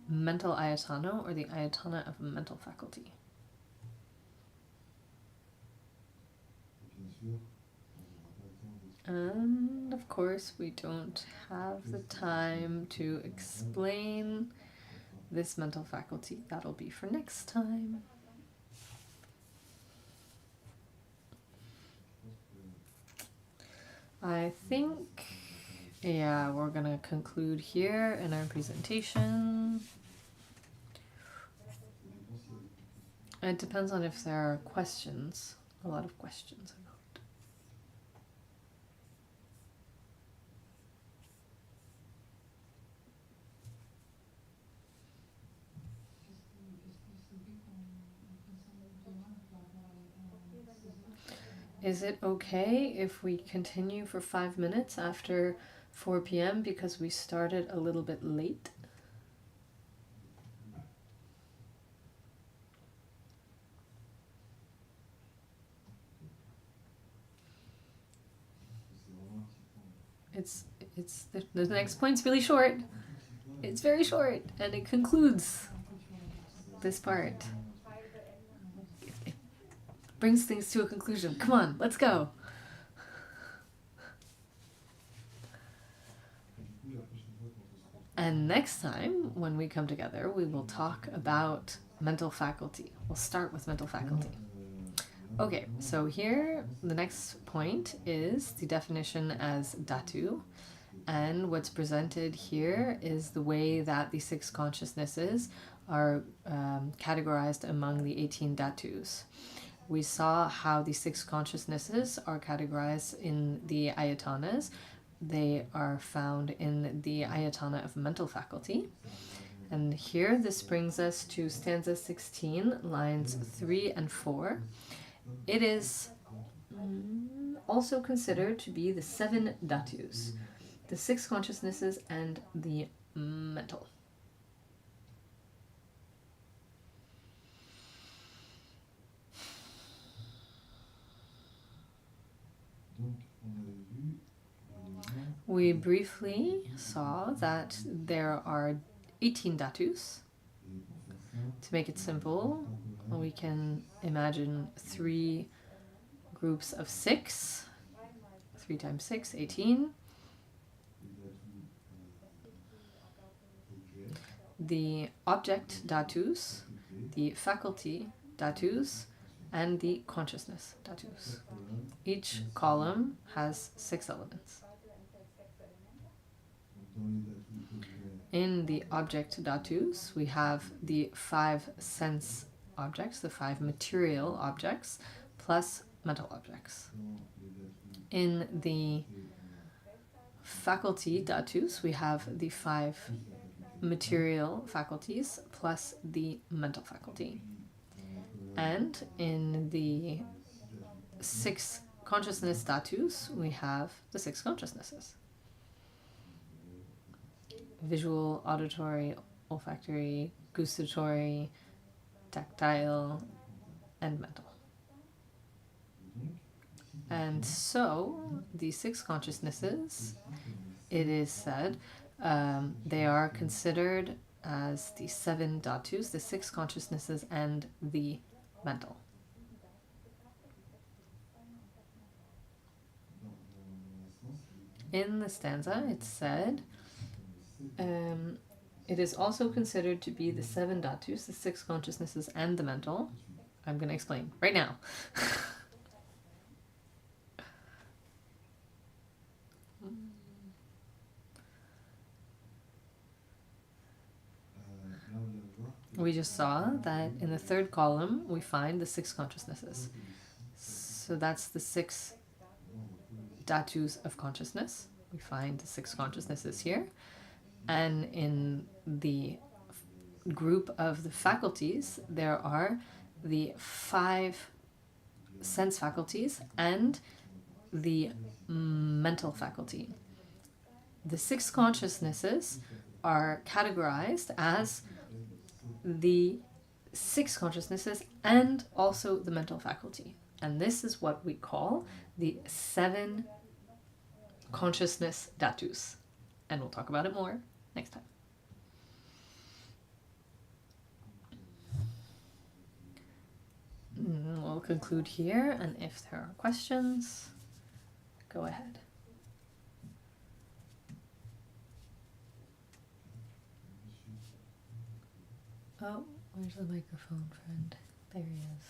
mental ayatana, or the ayatana of mental faculty. And of course, we don't have the time to explain this mental faculty. That'll be for next time. I think, yeah, we're gonna conclude here in our presentation. It depends on if there are questions, a lot of questions. Is it okay if we continue for 5 minutes after 4 p.m. because we started a little bit late? It's the next point's really short. It's very short, and it concludes this part. It brings things to a conclusion. Come on, let's go. And next time, when we come together, we will talk about mental faculty. We'll start with mental faculty. Okay, so here, the next point is the definition as dhatu. And what's presented here is the way that the 6 consciousnesses are categorized among the 18 dhatus. We saw how the 6 consciousnesses are categorized in the ayatanas. They are found in the ayatana of mental faculty. And here, this brings us to stanza 16, lines 3 and 4. It is also considered to be the 7 dhatus, the 6 consciousnesses and the mental. We briefly saw that there are 18 dhatus. To make it simple, we can imagine 3 groups of 6. 3 times 6, 18. The object dhatus, the faculty dhatus, and the consciousness dhatus. Each column has 6 elements. In the object dhatus, we have the 5 sense objects, the 5 material objects, plus mental objects. In the faculty dhatus, we have the 5 material faculties plus the mental faculty. And in the 6 consciousness dhatus, we have the 6 consciousnesses: visual, auditory, olfactory, gustatory, tactile, and mental. And so, the 6 consciousnesses, it is said, they are considered as the 7 dhatus, the 6 consciousnesses, and the mental. In the stanza, it's said, it is also considered to be the 7 dhatus, the 6 consciousnesses, and the mental. I'm going to explain right now. We just saw that in the 3rd column, we find the 6 consciousnesses. So that's the 6 dhatus of consciousness. We find the 6 consciousnesses here. And in the group of the faculties, there are the 5 sense faculties and the mental faculty. The 6 consciousnesses are categorized as the 6 consciousnesses and also the mental faculty. And this is what we call the 7 consciousness dhatus. And we'll talk about it more next time. We'll conclude here, and if there are questions, go ahead. Oh, where's the microphone, friend? There he is.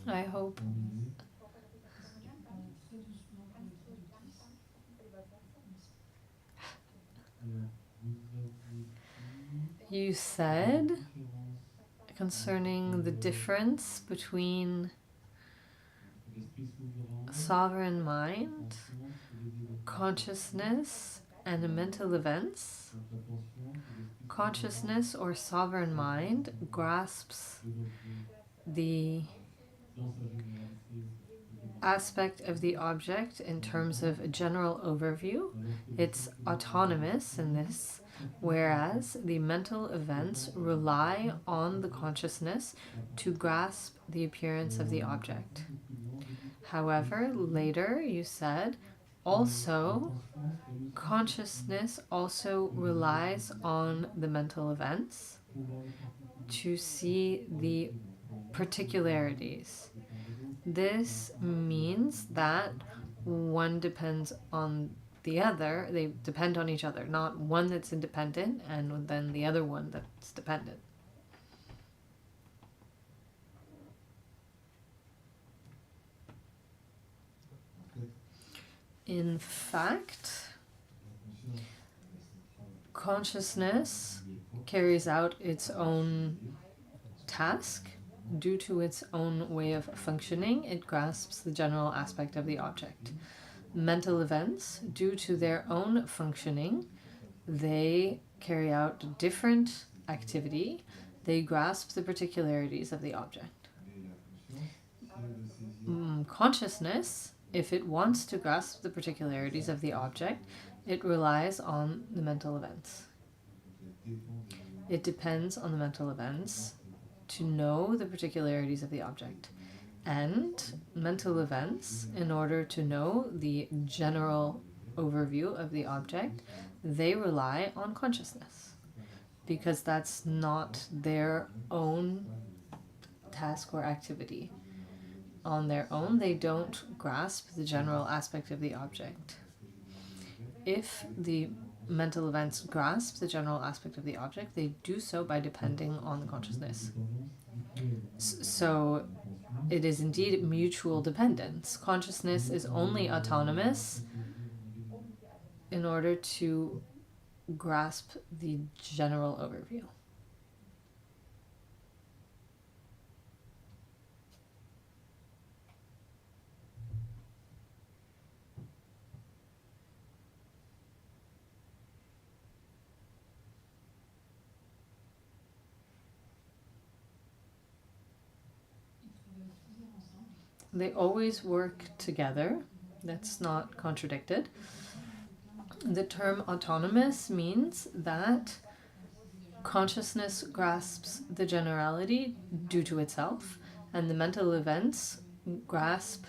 I hope. You said concerning the difference between sovereign mind, consciousness, and mental events. Consciousness or sovereign mind grasps the aspect of the object in terms of a general overview. It's autonomous in this, whereas the mental events rely on the consciousness to grasp the appearance of the object. However, later you said also consciousness also relies on the mental events to see the particularities. This means that one depends on the other. They depend on each other, not one that's independent and then the other one that's dependent. In fact, consciousness carries out its own task. Due to its own way of functioning, it grasps the general aspect of the object. Mental events, due to their own functioning, they carry out different activity. They grasp the particularities of the object. Consciousness, if it wants to grasp the particularities of the object, it relies on the mental events. It depends on the mental events to know the particularities of the object. And mental events, in order to know the general overview of the object, they rely on consciousness, because that's not their own task or activity. On their own, they don't grasp the general aspect of the object. If the mental events grasp the general aspect of the object, they do so by depending on the consciousness. So it is indeed mutual dependence. Consciousness is only autonomous in order to grasp the general overview. They always work together. That's not contradicted. The term autonomous means that consciousness grasps the generality due to itself, and the mental events grasp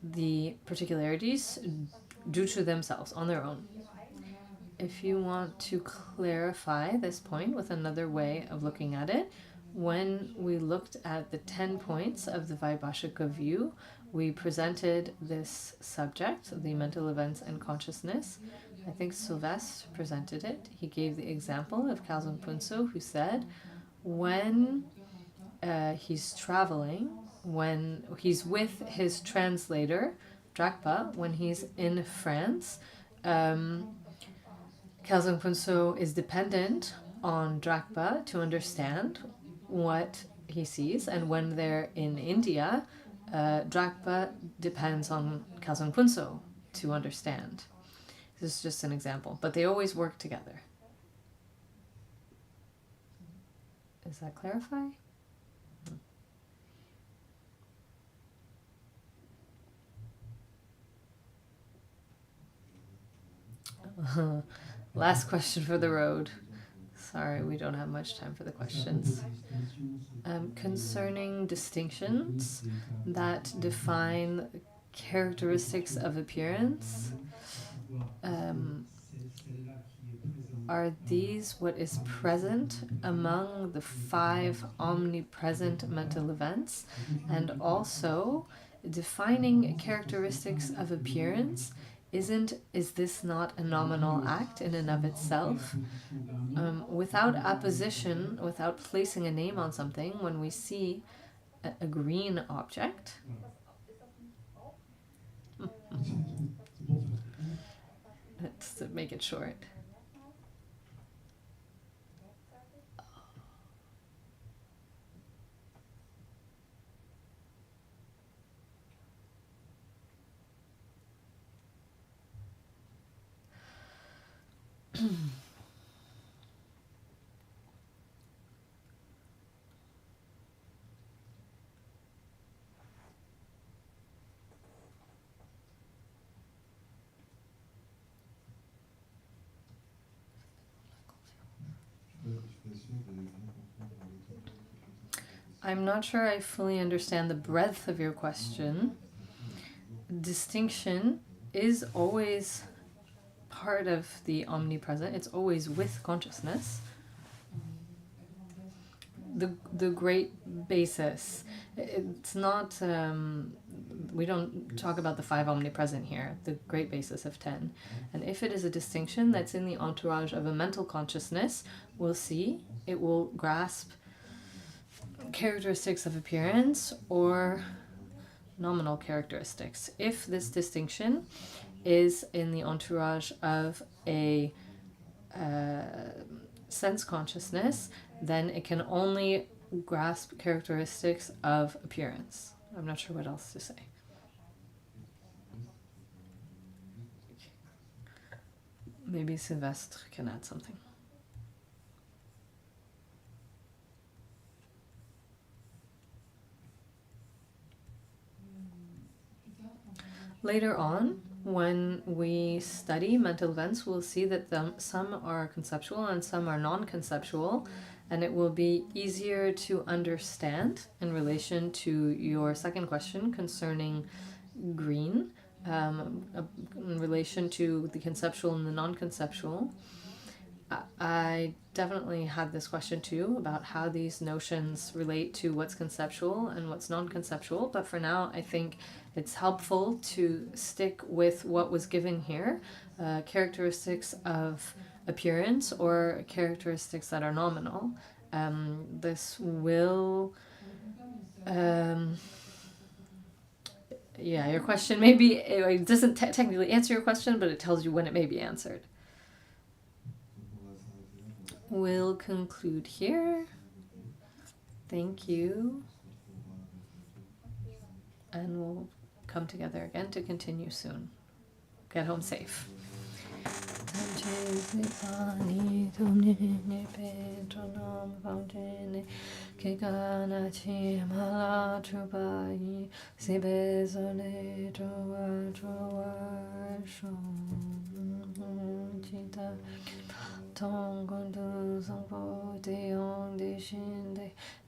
the particularities due to themselves, on their own. If you want to clarify this point with another way of looking at it, when we looked at the 10 points of the Vaibhashika view, we presented this subject, the mental events and consciousness. I think Sylvestre presented it. He gave the example of Khelzang Puntso, who said when he's traveling, when he's with his translator, Dragpa, when he's in France, Khelzang Puntso is dependent on Dragpa to understand what he sees, and when they're in India, Dragpa depends on Khelzang Puntso to understand. This is just an example, but they always work together. Does that clarify? Last question for the road. Sorry, we don't have much time for the questions. Concerning distinctions that define characteristics of appearance, are these what is present among the 5 omnipresent mental events, and also defining characteristics of appearance? Is this not a nominal act in and of itself? Without apposition, without placing a name on something, when we see a green object, let's make it short. I'm not sure I fully understand the breadth of your question. Distinction is always part of the omnipresent. It's always with consciousness. The great basis. It's not, we don't talk about the 5 omnipresent here, the great basis of 10. And if it is a distinction that's in the entourage of a mental consciousness, we'll see it will grasp characteristics of appearance or nominal characteristics. If this distinction is in the entourage of a sense consciousness, then it can only grasp characteristics of appearance. I'm not sure what else to say. Maybe Sylvestre can add something. Later on, when we study mental events, we'll see that some are conceptual and some are non-conceptual, and it will be easier to understand in relation to your second question concerning green, in relation to the conceptual and the non-conceptual. I definitely had this question too about how these notions relate to what's conceptual and what's non-conceptual, but for now I think it's helpful to stick with what was given here, characteristics of appearance or characteristics that are nominal. This will... yeah, your question maybe, it doesn't technically answer your question, but it tells you when it may be answered. We'll conclude here. Thank you. And we'll come together again to continue soon. Get home safe.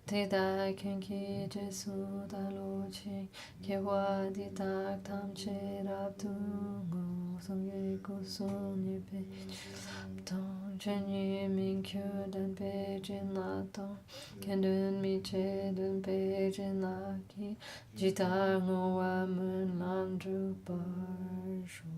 Te dai ken ki Jesu da lo chi ke wa di tak tam che rap tu ngo song ye ku su ni pe tong chen yi min kyu dan pe jin la tong ken dun mi che dun pe jin la ki ji ta ngo wa mun lan ju par shu